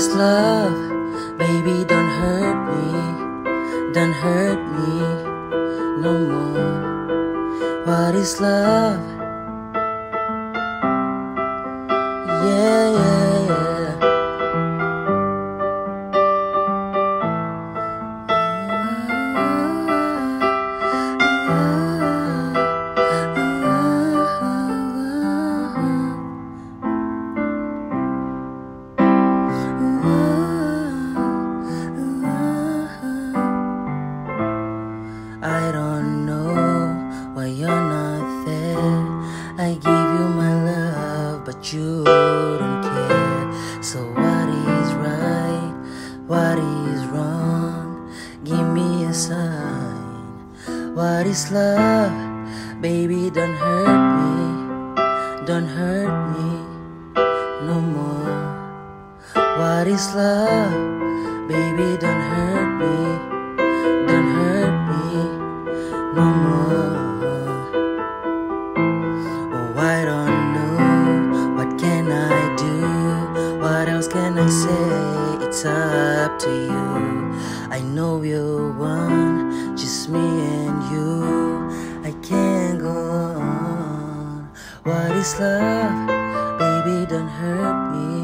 is love? Baby, don't hurt me. Don't hurt me no more. What is love? Yeah, yeah, yeah. I don't know why you're not there. I give you my love, but you don't care. So what is right? What is wrong? Give me a sign. What is love? Baby, don't hurt me. Don't hurt me no more. What is love? Baby, don't hurt me. Don't hurt me no more. Oh, I don't know. What can I do? What else can I say? It's up to you. I know you want just me and you. I can't go on. What is love? Baby, don't hurt me.